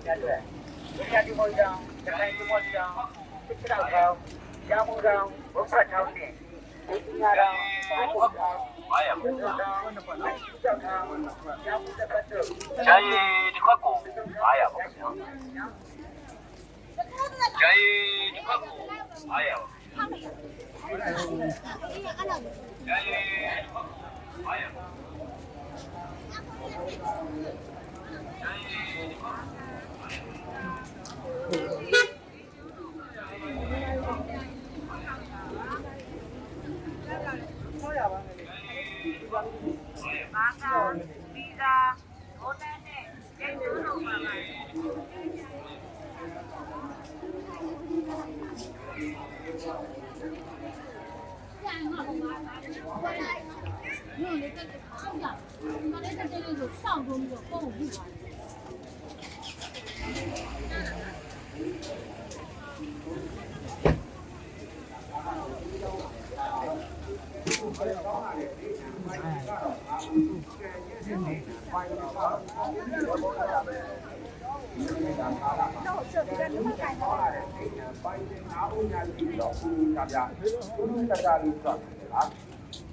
များအတွက်ဒုတိယဒီမိုကြောင့်တခိုင်ဒီမိုကြောင့်စစ်ကြောက်ကြောင့်ရောင်မှုကြောင့်ဘုဖတ်ထောင်းနဲ့ဒီညာတော်ဘုဖတ်ထောင်းအားရပါဘူးကြောက်ထောင်းရောင်မှုတစ်ပတ်တို့ဂျာရီတစ်ခွက်ကိုအားရပါဘူးဂျာရီတစ်ခွက်ကိုအားရပါဂျာရီအားရပါ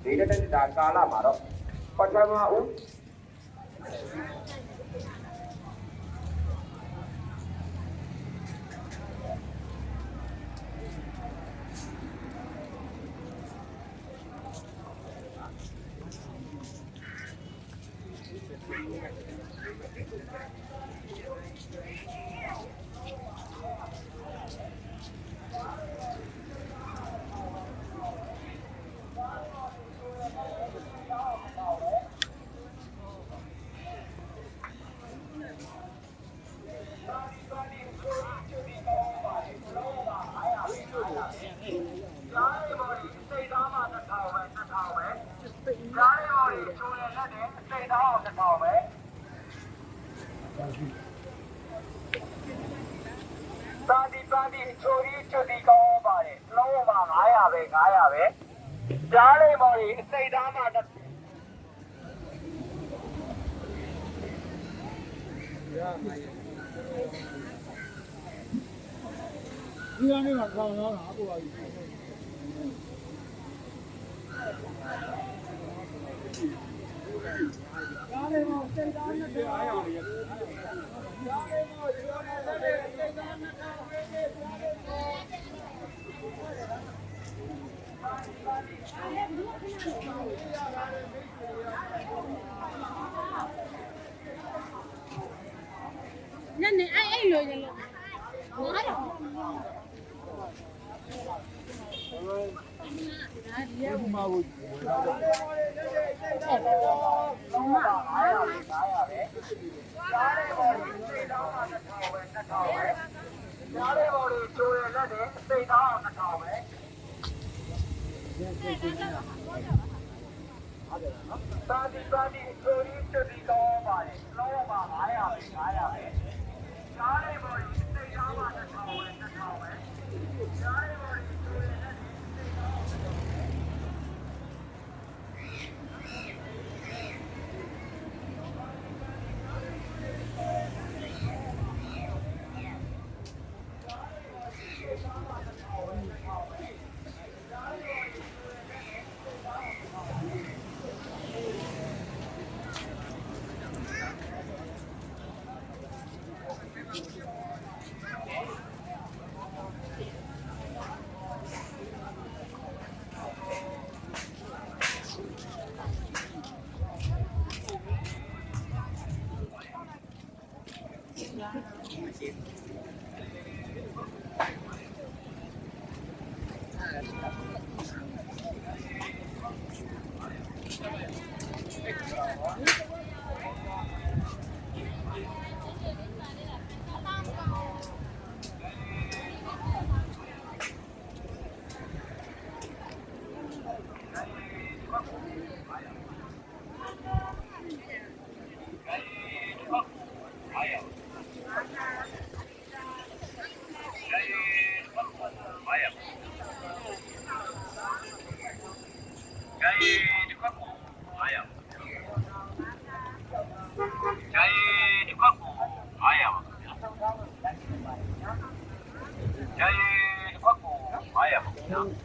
ဒီတဲ့တာကာလမှာတော့ပထမဦး Bandi chori kawan bare slow ma 900ပဲ900ပဲကြားလေးပေါ်ဒီအစိတ်သားမှာဒီကနေမှာခေါင်းတော့အပေါ်ပါပြီကြားလေးပေါ်စိတ်သားနဲ့ကြားလေးပေါ်ဒီလိုနဲ့စိတ်သားနဲ့ညနေအဲ့လိုရလို့ငါတော့ဒီကမှာဘူးလုံးဝ900ပဲကြားတယ်ပေါ်ဒီစိတ်တောင်းတာ1000ပဲ2000ပဲကြားတယ်ပေါ်ဒီချိုးရလက်တယ်စိတ်တောင်း2000ပဲပါတီချိုးရီကောင်းပါတယ်လုံးဝ900ပဲကြားတယ်ပေါ်ဒီစိတ်တောင်းတာ1000ပဲ2000ပဲကြားတယ်ပေါ်ဒီချိုးရလက်တယ်စိတ်တောင်း Apple